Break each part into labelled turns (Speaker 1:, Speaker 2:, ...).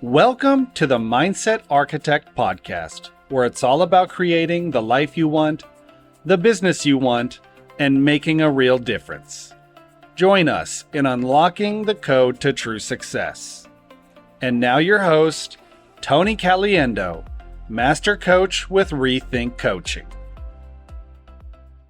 Speaker 1: Welcome to the Mindset Architect podcast, where it's all about creating the life you want, the business you want, and making a real difference. Join us in unlocking the code to true success. And now your host, Tony Caliendo, Master Coach with Rethink Coaching.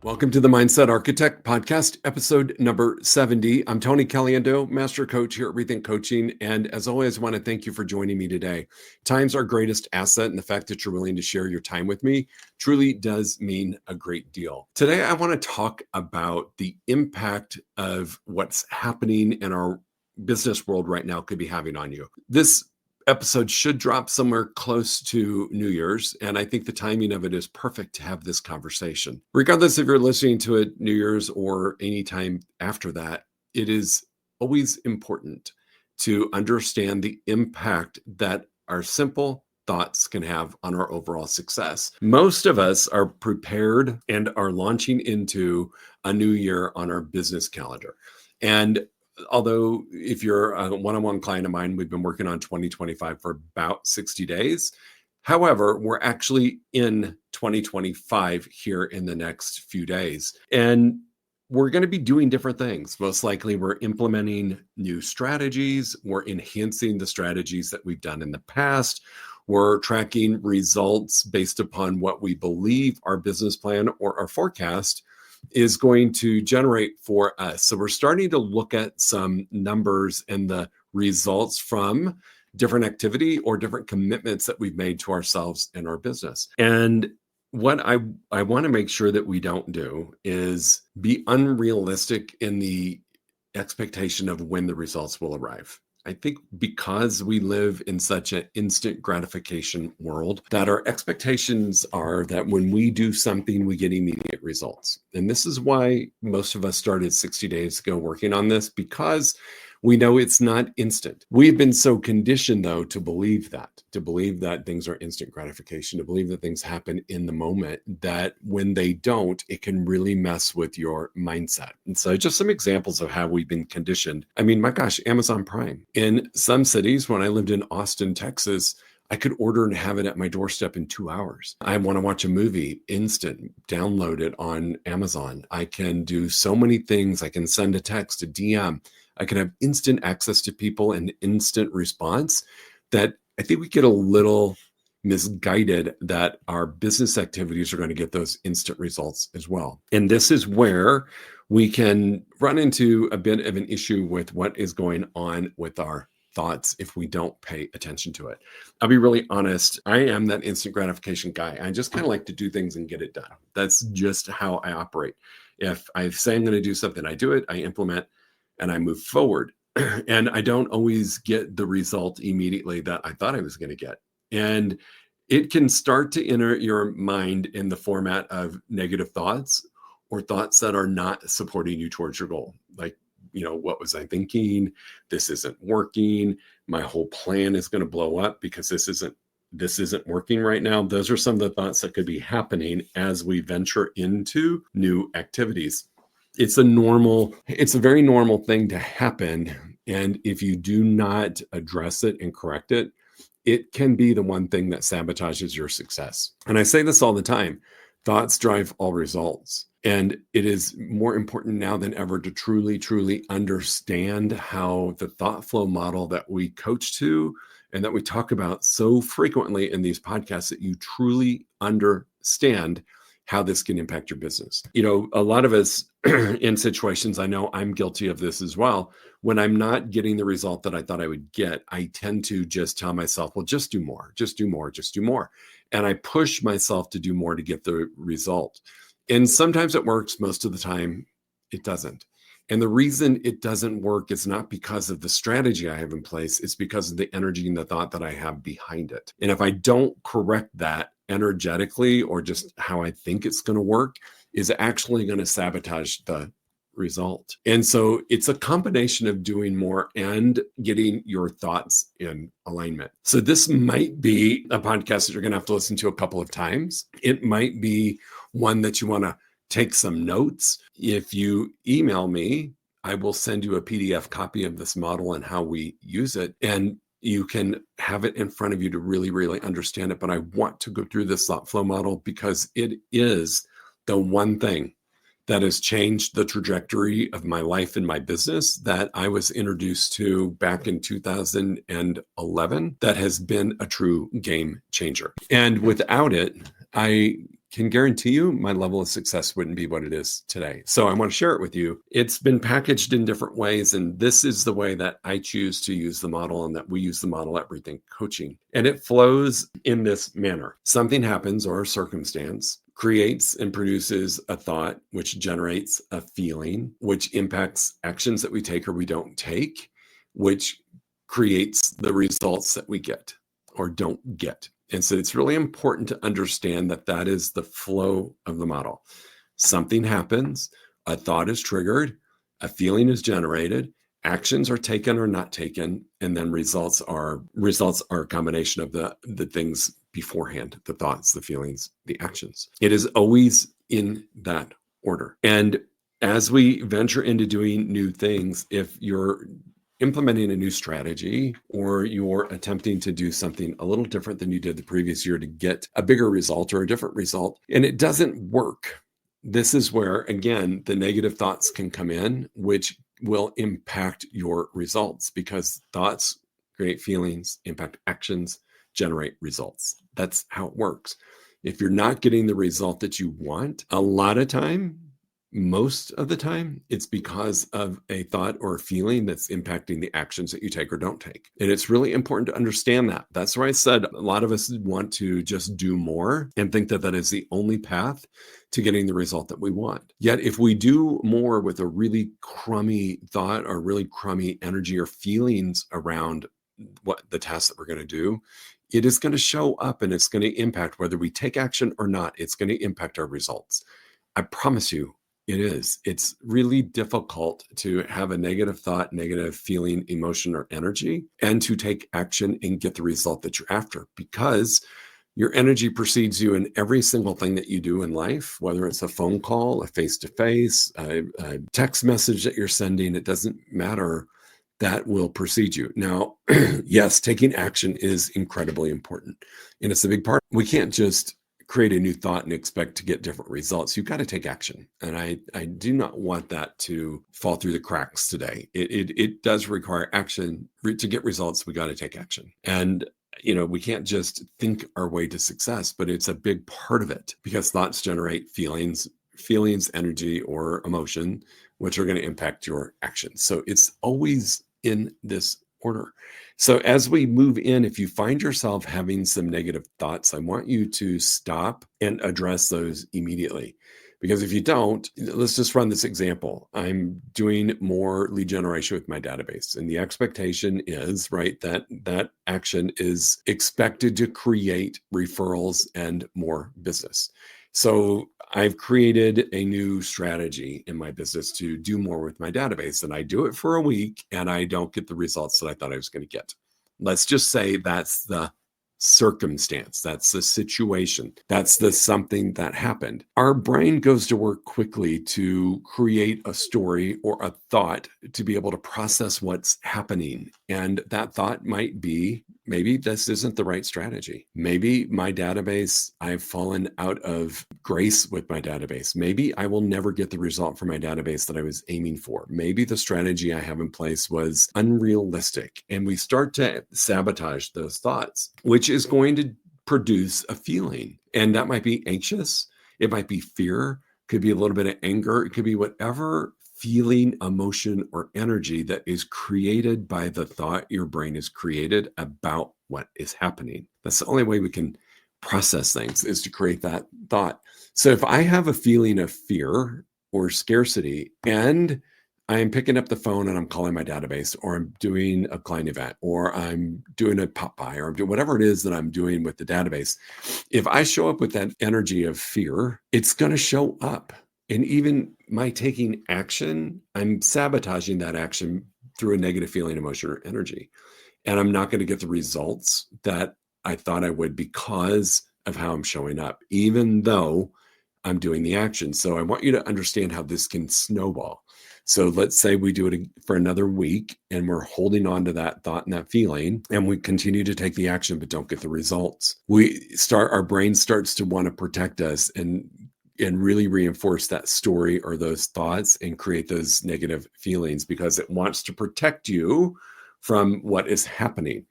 Speaker 2: Welcome to the Mindset Architect podcast, episode number 70. I'm Tony Caliendo, Master Coach here at Rethink Coaching. And as always, I want to thank you for joining me today. Time's our greatest asset, and the fact that you're willing to share your time with me truly does mean a great deal. Today, I want to talk about the impact of what's happening in our business world right now could be having on you. This episode should drop somewhere close to New Year's, and I think the timing of it is perfect to have this conversation. Regardless if you're listening to it New Year's or any time after that, it is always important to understand the impact that our simple thoughts can have on our overall success. Most of us are prepared and are launching into a new year on our business calendar. And although if you're a one-on-one client of mine, we've been working on 2025 for about 60 days. However, we're actually in 2025 here in the next few days. And we're going to be doing different things. Most likely, we're implementing new strategies. We're enhancing the strategies that we've done in the past. We're tracking results based upon what we believe our business plan or our forecast is going to generate for us. So we're starting to look at some numbers and the results from different activity or different commitments that we've made to ourselves and our business. And what I want to make sure that we don't do is be unrealistic in the expectation of when the results will arrive. I think because we live in such an instant gratification world that our expectations are that when we do something, we get immediate results. And this is why most of us started 60 days ago working on this, because we know it's not instant. We've been so conditioned, though, to believe that things are instant gratification, to believe that things happen in the moment, that when they don't, it can really mess with your mindset. And so just some examples of how we've been conditioned. I mean, my gosh, Amazon Prime. In some cities, when I lived in Austin, Texas, I could order and have it at my doorstep in 2 hours. I want to watch a movie, instant, download it on Amazon. I can do so many things. I can send a text, a DM. I can have instant access to people and instant response that I think we get a little misguided that our business activities are going to get those instant results as well. And this is where we can run into a bit of an issue with what is going on with our thoughts if we don't pay attention to it. I'll be really honest. I am that instant gratification guy. I just kind of like to do things and get it done. That's just how I operate. If I say I'm going to do something, I do it, I implement, and I move forward. And I don't always get the result immediately that I thought I was going to get. And it can start to enter your mind in the format of negative thoughts or thoughts that are not supporting you towards your goal. Like, what was I thinking? This isn't working. My whole plan is going to blow up because this isn't working right now. Those are some of the thoughts that could be happening as we venture into new activities. It's a very normal thing to happen. And if you do not address it and correct it, it can be the one thing that sabotages your success. And I say this all the time, thoughts drive all results. And it is more important now than ever to truly, truly understand how the thought flow model that we coach to and that we talk about so frequently in these podcasts, that you truly understand how this can impact your business. A lot of us in situations, I know I'm guilty of this as well. When I'm not getting the result that I thought I would get, I tend to just tell myself, well, just do more, just do more, just do more. And I push myself to do more to get the result. And sometimes it works. Most of the time, it doesn't. And the reason it doesn't work is not because of the strategy I have in place. It's because of the energy and the thought that I have behind it. And if I don't correct that energetically, or just how I think it's going to work, is actually going to sabotage the result. And so it's a combination of doing more and getting your thoughts in alignment. So this might be a podcast that you're going to have to listen to a couple of times. It might be one that you want to take some notes. If you email me, I will send you a PDF copy of this model and how we use it. And you can have it in front of you to really, really understand it, but I want to go through this thought flow model because it is the one thing that has changed the trajectory of my life and my business that I was introduced to back in 2011 that has been a true game changer. And without it, I can guarantee you my level of success wouldn't be what it is today. So I want to share it with you. It's been packaged in different ways, and this is the way that I choose to use the model and that we use the model at Rethink Coaching. And it flows in this manner. Something happens or a circumstance creates and produces a thought, which generates a feeling, which impacts actions that we take or we don't take, which creates the results that we get or don't get. And so it's really important to understand that that is the flow of the model. Something happens, a thought is triggered, a feeling is generated, actions are taken or not taken, and then results are a combination of the things beforehand, the thoughts, the feelings, the actions. It is always in that order. And as we venture into doing new things, if you're implementing a new strategy or you're attempting to do something a little different than you did the previous year to get a bigger result or a different result, and it doesn't work, this is where, again, the negative thoughts can come in, which will impact your results because thoughts create feelings, impact actions, generate results. That's how it works. If you're not getting the result that you want, a lot of time, most of the time, it's because of a thought or a feeling that's impacting the actions that you take or don't take. And it's really important to understand that. That's why I said a lot of us want to just do more and think that that is the only path to getting the result that we want. Yet if we do more with a really crummy thought or really crummy energy or feelings around what the task that we're going to do, it is going to show up and it's going to impact whether we take action or not. It's going to impact our results. I promise you, it is. It's really difficult to have a negative thought, negative feeling, emotion, or energy, and to take action and get the result that you're after because your energy precedes you in every single thing that you do in life, whether it's a phone call, a face-to-face, a text message that you're sending, it doesn't matter. That will precede you. Now, yes, taking action is incredibly important. And it's a big part. We can't just create a new thought and expect to get different results. You've got to take action. And I do not want that to fall through the cracks today. It does require action. To get results, we got to take action. And we can't just think our way to success, but it's a big part of it because thoughts generate feelings, energy, or emotion, which are going to impact your actions. So it's always in this order. So as we move in, if you find yourself having some negative thoughts, I want you to stop and address those immediately. Because if you don't, let's just run this example. I'm doing more lead generation with my database. And the expectation is, right, that action is expected to create referrals and more business. So I've created a new strategy in my business to do more with my database. And I do it for a week and I don't get the results that I thought I was going to get. Let's just say that's the circumstance. That's the situation. That's the something that happened. Our brain goes to work quickly to create a story or a thought to be able to process what's happening. And that thought might be, maybe this isn't the right strategy. Maybe my database, I've fallen out of grace with my database. Maybe I will never get the result from my database that I was aiming for. Maybe the strategy I have in place was unrealistic. And we start to sabotage those thoughts, which is going to produce a feeling. And that might be anxious. It might be fear. Could be a little bit of anger. It could be whatever feeling, emotion, or energy that is created by the thought your brain has created about what is happening. That's the only way we can process things, is to create that thought. So if I have a feeling of fear or scarcity and I am picking up the phone and I'm calling my database, or I'm doing a client event, or I'm doing a pop by, or I'm doing whatever it is that I'm doing with the database, if I show up with that energy of fear, it's going to show up. And even my taking action, I'm sabotaging that action through a negative feeling, emotion, or energy. And I'm not going to get the results that I thought I would because of how I'm showing up, even though I'm doing the action. So I want you to understand how this can snowball. So let's say we do it for another week and we're holding on to that thought and that feeling, and we continue to take the action but don't get the results. Our brain starts to want to protect us and really reinforce that story or those thoughts and create those negative feelings because it wants to protect you from what is happening.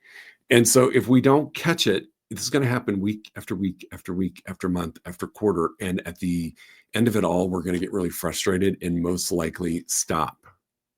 Speaker 2: And so if we don't catch it, this is going to happen week after week after week after month after quarter. And at the end of it all, we're going to get really frustrated and most likely stop,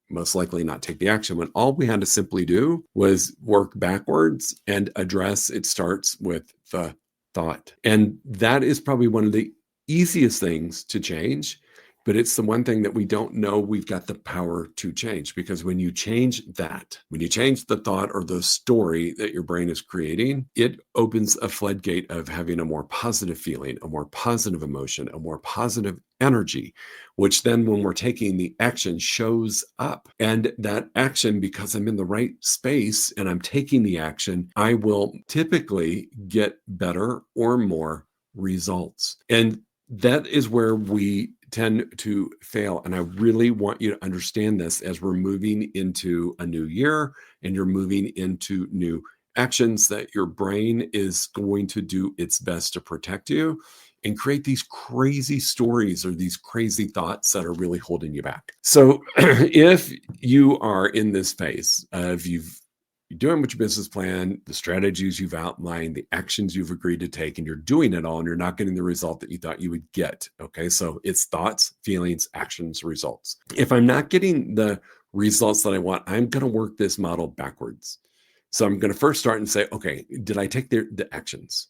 Speaker 2: most likely not take the action, when all we had to simply do was work backwards and address it starts with the thought. And that is probably one of the easiest things to change, but it's the one thing that we don't know we've got the power to change. Because when you change that, when you change the thought or the story that your brain is creating, it opens a floodgate of having a more positive feeling, a more positive emotion, a more positive energy, which then when we're taking the action shows up. And that action, because I'm in the right space and I'm taking the action, I will typically get better or more results. And that is where we tend to fail. And I really want you to understand this as we're moving into a new year and you're moving into new actions, that your brain is going to do its best to protect you and create these crazy stories or these crazy thoughts that are really holding you back. So if you are in this phase of you're doing what your business plan, the strategies you've outlined, the actions you've agreed to take, and you're doing it all and you're not getting the result that you thought you would get. Okay. So it's thoughts, feelings, actions, results. If I'm not getting the results that I want, I'm going to work this model backwards. So I'm going to first start and say, okay, did I take the actions?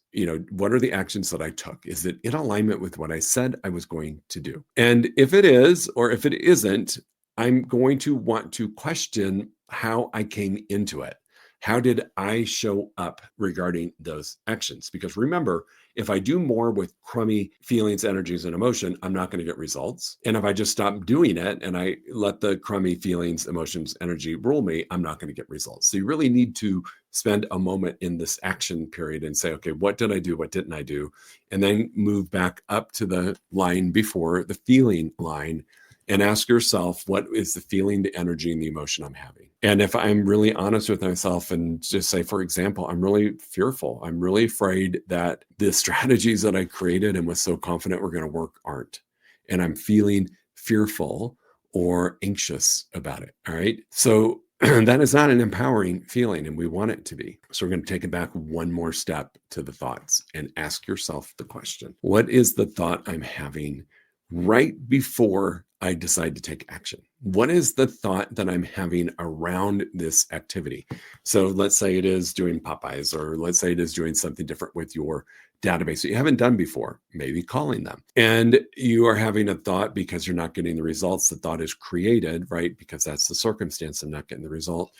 Speaker 2: What are the actions that I took? Is it in alignment with what I said I was going to do? And if it is, or if it isn't, I'm going to want to question how I came into it. How did I show up regarding those actions? Because remember, if I do more with crummy feelings, energies, and emotion, I'm not going to get results. And if I just stop doing it and I let the crummy feelings, emotions, energy rule me, I'm not going to get results. So you really need to spend a moment in this action period and say, okay, what did I do? What didn't I do? And then move back up to the line before the feeling line and ask yourself, what is the feeling, the energy, and the emotion I'm having? And if I'm really honest with myself and just say, for example, I'm really fearful. I'm really afraid that the strategies that I created and was so confident were going to work aren't. And I'm feeling fearful or anxious about it. All right. So that is not an empowering feeling, and we want it to be. So we're going to take it back one more step to the thoughts and ask yourself the question, what is the thought I'm having right before I decide to take action? What is the thought that I'm having around this activity? So let's say it is doing Popeyes, or let's say it is doing something different with your database that you haven't done before, maybe calling them. And you are having a thought because you're not getting the results. The thought is created, right? Because that's the circumstance of not getting the result.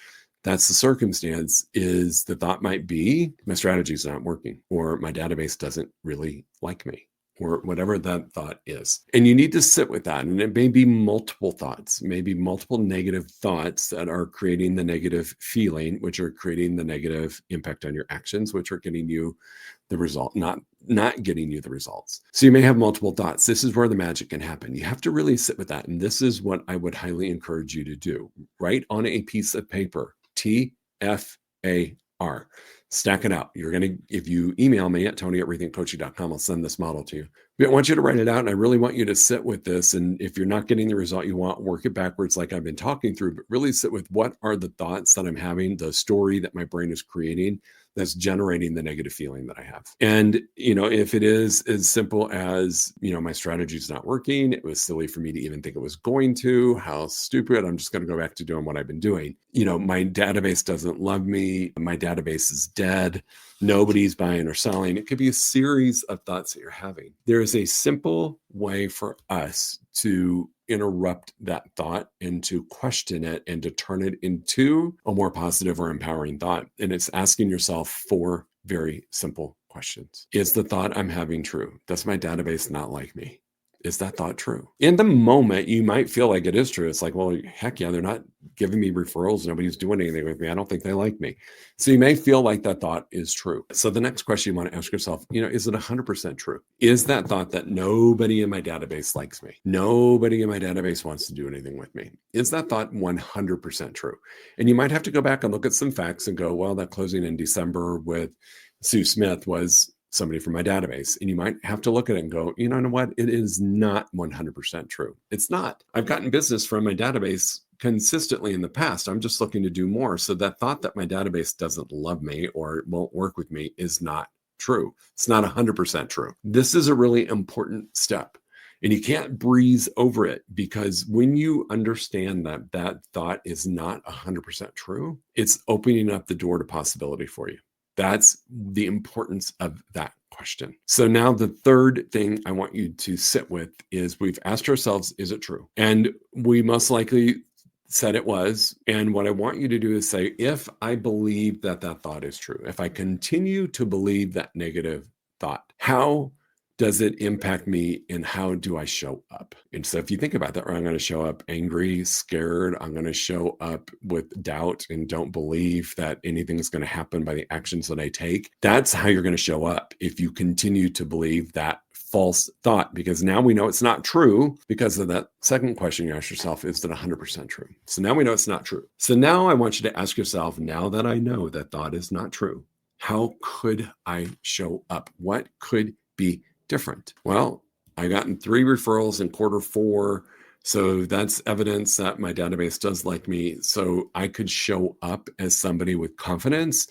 Speaker 2: That's the circumstance. Is the thought might be my strategy is not working, or my database doesn't really like me, or whatever that thought is. And you need to sit with that. And it may be multiple thoughts, maybe multiple negative thoughts that are creating the negative feeling, which are creating the negative impact on your actions, which are getting you the result, not getting you the results. So you may have multiple thoughts. This is where the magic can happen. You have to really sit with that. And this is what I would highly encourage you to do. Write on a piece of paper, TFAR. Stack it out. If you email me at tony@rethinkcoaching.com, I'll send this model to you. But I want you to write it out, and I really want you to sit with this. And if you're not getting the result you want, work it backwards like I've been talking through, but really sit with what are the thoughts that I'm having, the story that my brain is creating that's generating the negative feeling that I have. And, if it is as simple as, my strategy is not working, it was silly for me to even think it was going to, how stupid, I'm just going to go back to doing what I've been doing. My database doesn't love me. My database is dead. Nobody's buying or selling. It could be a series of thoughts that you're having. There is a simple way for us to interrupt that thought and to question it and to turn it into a more positive or empowering thought. And it's asking yourself 4 very simple questions. Is the thought I'm having true? Does my database not like me? Is that thought true? In the moment, you might feel like it is true. It's like, well, heck yeah, they're not giving me referrals. Nobody's doing anything with me. I don't think they like me. So you may feel like that thought is true. So the next question you want to ask yourself, is it 100% true? Is that thought that nobody in my database likes me? Nobody in my database wants to do anything with me. Is that thought 100% true? And you might have to go back and look at some facts and go, well, that closing in December with Sue Smith was somebody from my database. And you might have to look at it and go, you know what? It is not 100% true. It's not. I've gotten business from my database consistently in the past. I'm just looking to do more. So that thought that my database doesn't love me or won't work with me is not true. It's not 100% true. This is a really important step. And you can't breeze over it, because when you understand that that thought is not 100% true, it's opening up the door to possibility for you. That's the importance of that question. So now the third thing I want you to sit with is, we've asked ourselves, is it true? And we most likely said it was. And what I want you to do is say, if I believe that that thought is true, if I continue to believe that negative thought, how does it impact me and how do I show up? And so if you think about that, I'm going to show up angry, scared. I'm going to show up with doubt and don't believe that anything's going to happen by the actions that I take. That's how you're going to show up if you continue to believe that false thought, because now we know it's not true because of that second question you ask yourself, is that 100% true? So now we know it's not true. So now I want you to ask yourself, now that I know that thought is not true, how could I show up? What could be different? Well, I gotten 3 referrals in Q4. So that's evidence that my database does like me. So I could show up as somebody with confidence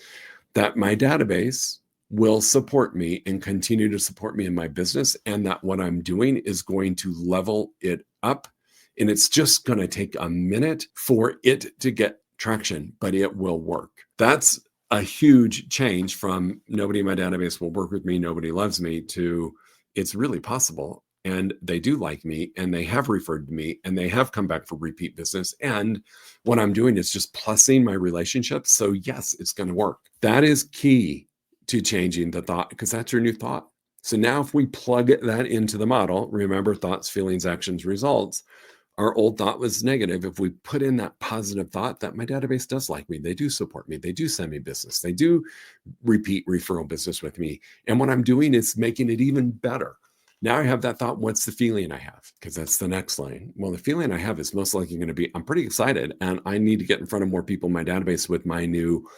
Speaker 2: that my database will support me and continue to support me in my business, and that what I'm doing is going to level it up. And it's just going to take a minute for it to get traction, but it will work. That's a huge change from nobody in my database will work with me, nobody loves me, to it's really possible. And they do like me, and they have referred to me, and they have come back for repeat business. And what I'm doing is just plussing my relationships. So yes, it's going to work. That is key to changing the thought, because that's your new thought. So now if we plug that into the model, remember thoughts, feelings, actions, results. Our old thought was negative. If we put in that positive thought that my database does like me, they do support me, they do send me business, they do repeat referral business with me. And what I'm doing is making it even better. Now I have that thought, what's the feeling I have? Because that's the next line. Well, the feeling I have is most likely going to be, I'm pretty excited and I need to get in front of more people in my database with my new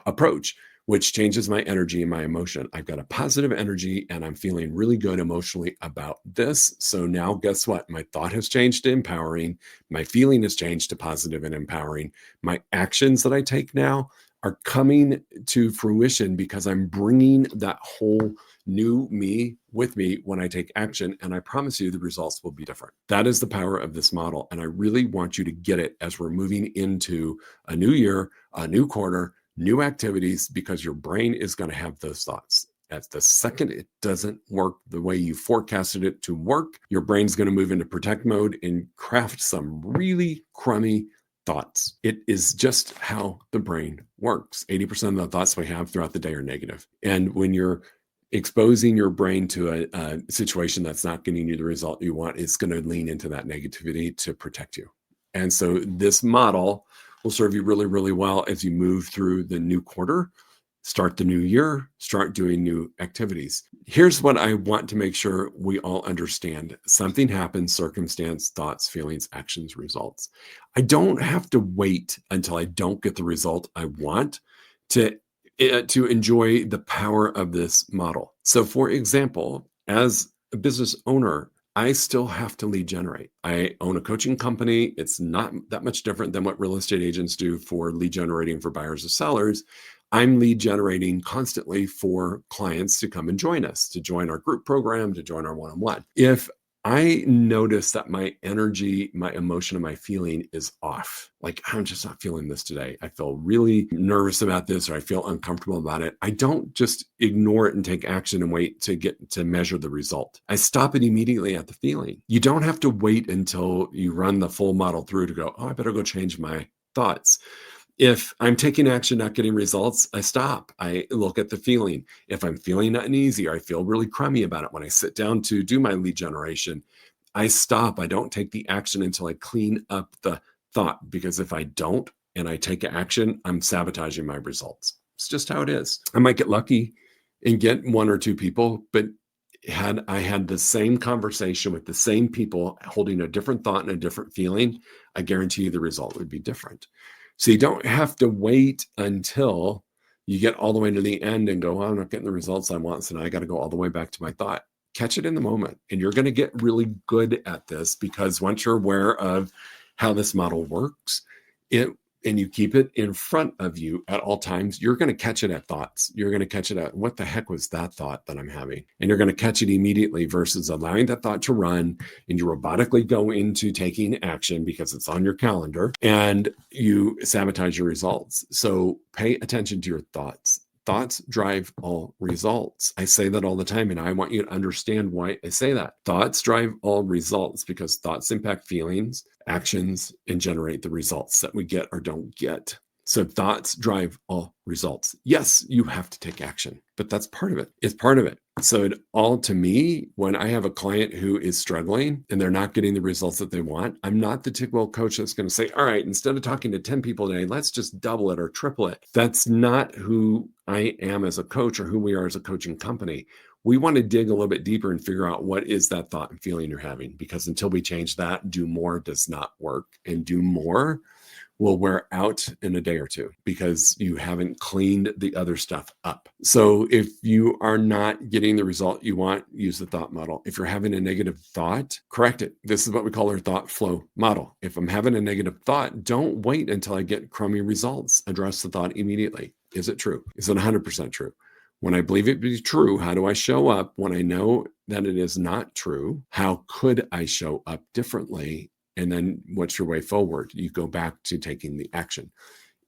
Speaker 2: approach, which changes my energy and my emotion. I've got a positive energy and I'm feeling really good emotionally about this. So now guess what? My thought has changed to empowering. My feeling has changed to positive and empowering. My actions that I take now are coming to fruition because I'm bringing that whole new me with me when I take action. And I promise you the results will be different. That is the power of this model. And I really want you to get it as we're moving into a new year, a new quarter, new activities, because your brain is going to have those thoughts. At the second it doesn't work the way you forecasted it to work, your brain's going to move into protect mode and craft some really crummy thoughts. It is just how the brain works. 80% of the thoughts we have throughout the day are negative. And when you're exposing your brain to a situation that's not getting you the result you want, it's going to lean into that negativity to protect you. And so this model will serve you really, really well as you move through the new quarter, start the new year, start doing new activities. Here's what I want to make sure we all understand. Something happens, circumstance, thoughts, feelings, actions, results. I don't have to wait until I don't get the result I want to enjoy the power of this model. So for example, as a business owner, I still have to lead generate. I own a coaching company. It's not that much different than what real estate agents do for lead generating for buyers or sellers. I'm lead generating constantly for clients to come and join us, to join our group program, to join our one-on-one. If I notice that my energy, my emotion, and my feeling is off, like I'm just not feeling this today, I feel really nervous about this, or I feel uncomfortable about it, I don't just ignore it and take action and wait to get to measure the result. I stop it immediately at the feeling. You don't have to wait until you run the full model through to go, oh, I better go change my thoughts. If I'm taking action, not getting results, I stop. I look at the feeling. If I'm feeling uneasy or I feel really crummy about it when I sit down to do my lead generation, I stop. I don't take the action until I clean up the thought, because if I don't and I take action, I'm sabotaging my results. It's just how it is. I might get lucky and get one or two people, but had I had the same conversation with the same people holding a different thought and a different feeling, I guarantee you the result would be different. So you don't have to wait until you get all the way to the end and go, well, I'm not getting the results I want, so now I got to go all the way back to my thought. Catch it in the moment, and you're going to get really good at this, because once you're aware of how this model works, and you keep it in front of you at all times, you're going to catch it at thoughts. You're going to catch it at, what the heck was that thought that I'm having? And you're going to catch it immediately, versus allowing that thought to run and you robotically go into taking action because it's on your calendar and you sabotage your results. So pay attention to your thoughts. Thoughts drive all results. I say that all the time, and I want you to understand why I say that. Thoughts drive all results because thoughts impact feelings, actions, and generate the results that we get or don't get. So thoughts drive all results. Yes, you have to take action, but that's part of it. It's part of it. So to me, when I have a client who is struggling and they're not getting the results that they want, I'm not the typical coach that's going to say, all right, instead of talking to 10 people today, let's just double it or triple it. That's not who I am as a coach or who we are as a coaching company. We want to dig a little bit deeper and figure out what is that thought and feeling you're having, because until we change that, do more does not work, and do more will wear out in a day or two because you haven't cleaned the other stuff up. So if you are not getting the result you want, use the thought model. If you're having a negative thought, correct it. This is what we call our thought flow model. If I'm having a negative thought, don't wait until I get crummy results. Address the thought immediately. Is it true? Is it 100% true? When I believe it to be true, how do I show up? When I know that it is not true, how could I show up differently? And then what's your way forward? You go back to taking the action.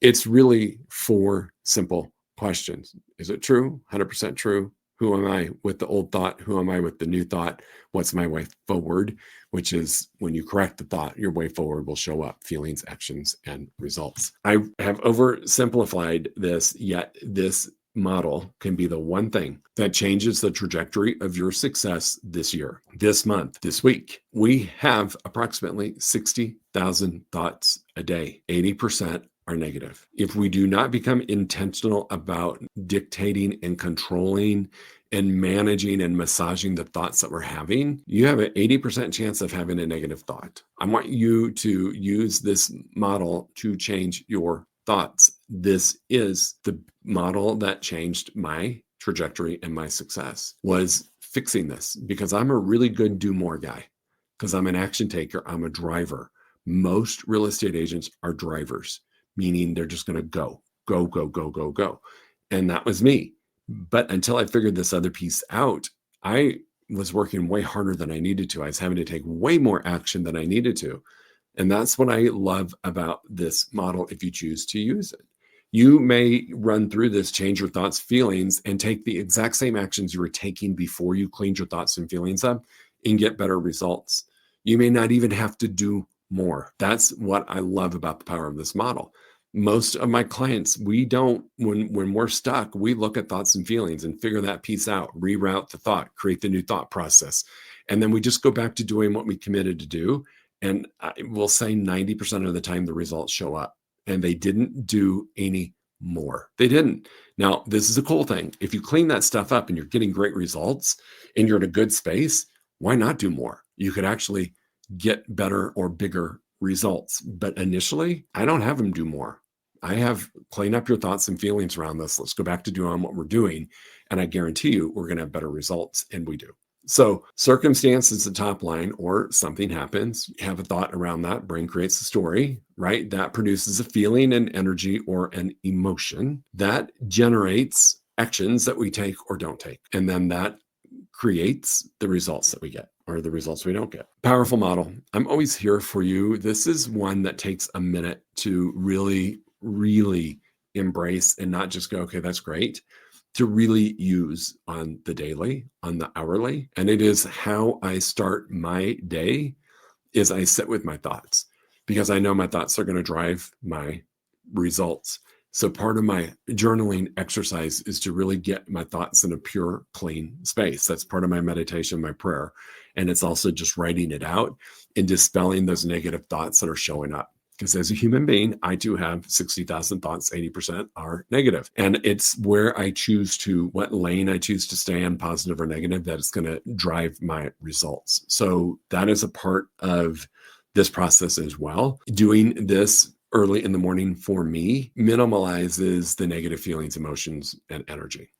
Speaker 2: It's really 4 simple questions. Is it true? 100% true? Who am I with the old thought? Who am I with the new thought? What's my way forward? Which is when you correct the thought, your way forward will show up: feelings, actions, and results. I have oversimplified this, yet this model can be the one thing that changes the trajectory of your success this year, this month, this week. We have approximately 60,000 thoughts a day. 80% are negative. If we do not become intentional about dictating and controlling and managing and massaging the thoughts that we're having, you have an 80% chance of having a negative thought. I want you to use this model to change your thoughts. This is the model that changed my trajectory and my success, was fixing this, because I'm a really good do more guy, because I'm an action taker. I'm a driver. Most real estate agents are drivers, meaning they're just going to go, go, go, go, go, go. And that was me. But until I figured this other piece out, I was working way harder than I needed to. I was having to take way more action than I needed to. And that's what I love about this model if you choose to use it. You may run through this, change your thoughts, feelings, and take the exact same actions you were taking before you cleaned your thoughts and feelings up and get better results. You may not even have to do more. That's what I love about the power of this model. Most of my clients, we don't, when we're stuck, we look at thoughts and feelings and figure that piece out, reroute the thought, create the new thought process. And then we just go back to doing what we committed to do. And I will say 90% of the time, the results show up, and they didn't do any more. They didn't. Now, this is a cool thing. If you clean that stuff up and you're getting great results and you're in a good space, why not do more? You could actually get better or bigger results. But initially, I don't have them do more. I have clean up your thoughts and feelings around this. Let's go back to doing what we're doing. And I guarantee you, we're going to have better results. And we do. So circumstance is the top line, or something happens. You have a thought around that. Brain creates a story, right? That produces a feeling, an energy, or an emotion that generates actions that we take or don't take. And then that creates the results that we get, or the results we don't get. Powerful model. I'm always here for you. This is one that takes a minute to really, really embrace, and not just go, okay, that's great, to really use on the daily, on the hourly. And it is how I start my day, is I sit with my thoughts, because I know my thoughts are going to drive my results. So part of my journaling exercise is to really get my thoughts in a pure, clean space. That's part of my meditation, my prayer. And it's also just writing it out and dispelling those negative thoughts that are showing up. Because as a human being, I too have 60,000 thoughts, 80% are negative. And it's where I choose to, what lane I choose to stay in, positive or negative, that is going to drive my results. So that is a part of this process as well. Doing this early in the morning for me minimalizes the negative feelings, emotions, and energy,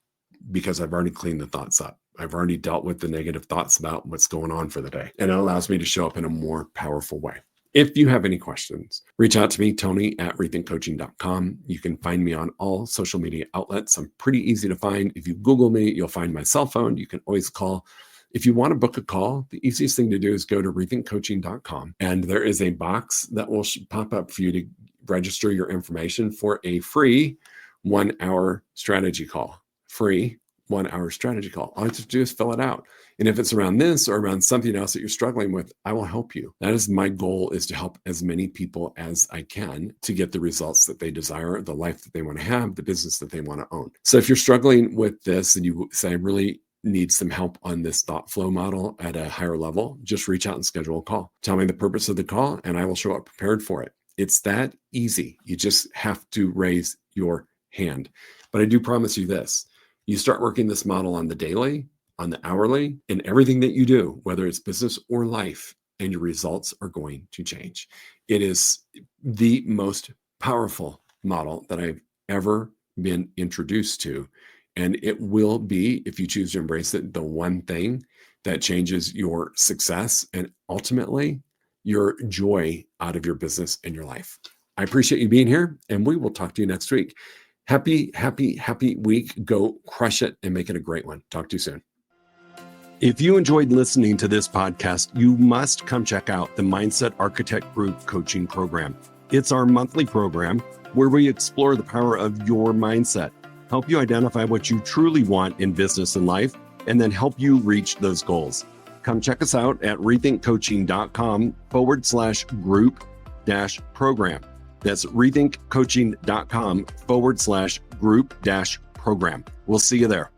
Speaker 2: because I've already cleaned the thoughts up. I've already dealt with the negative thoughts about what's going on for the day. And it allows me to show up in a more powerful way. If you have any questions, reach out to me, Tony@rethinkcoaching.com. You can find me on all social media outlets. I'm pretty easy to find. If you Google me, you'll find my cell phone. You can always call. If you want to book a call, the easiest thing to do is go to rethinkcoaching.com. And there is a box that will pop up for you to register your information for a free 1-hour strategy call. Free 1-hour strategy call. All you have to do is fill it out. And if it's around this or around something else that you're struggling with, I will help you. That is my goal, is to help as many people as I can to get the results that they desire, the life that they want to have, the business that they want to own. So if you're struggling with this and you say, I really need some help on this thought flow model at a higher level, just reach out and schedule a call. Tell me the purpose of the call and I will show up prepared for it. It's that easy. You just have to raise your hand. But I do promise you this. You start working this model on the daily, on the hourly, in everything that you do, whether it's business or life, and your results are going to change. It is the most powerful model that I've ever been introduced to. And it will be, if you choose to embrace it, the one thing that changes your success and ultimately your joy out of your business and your life. I appreciate you being here, and we will talk to you next week. Happy week. Go crush it and make it a great one. Talk to you soon. If you enjoyed listening to this podcast, you must come check out the Mindset Architect Group Coaching Program. It's our monthly program where we explore the power of your mindset, help you identify what you truly want in business and life, and then help you reach those goals. Come check us out at rethinkcoaching.com/group-program. That's rethinkcoaching.com/group-program. We'll see you there.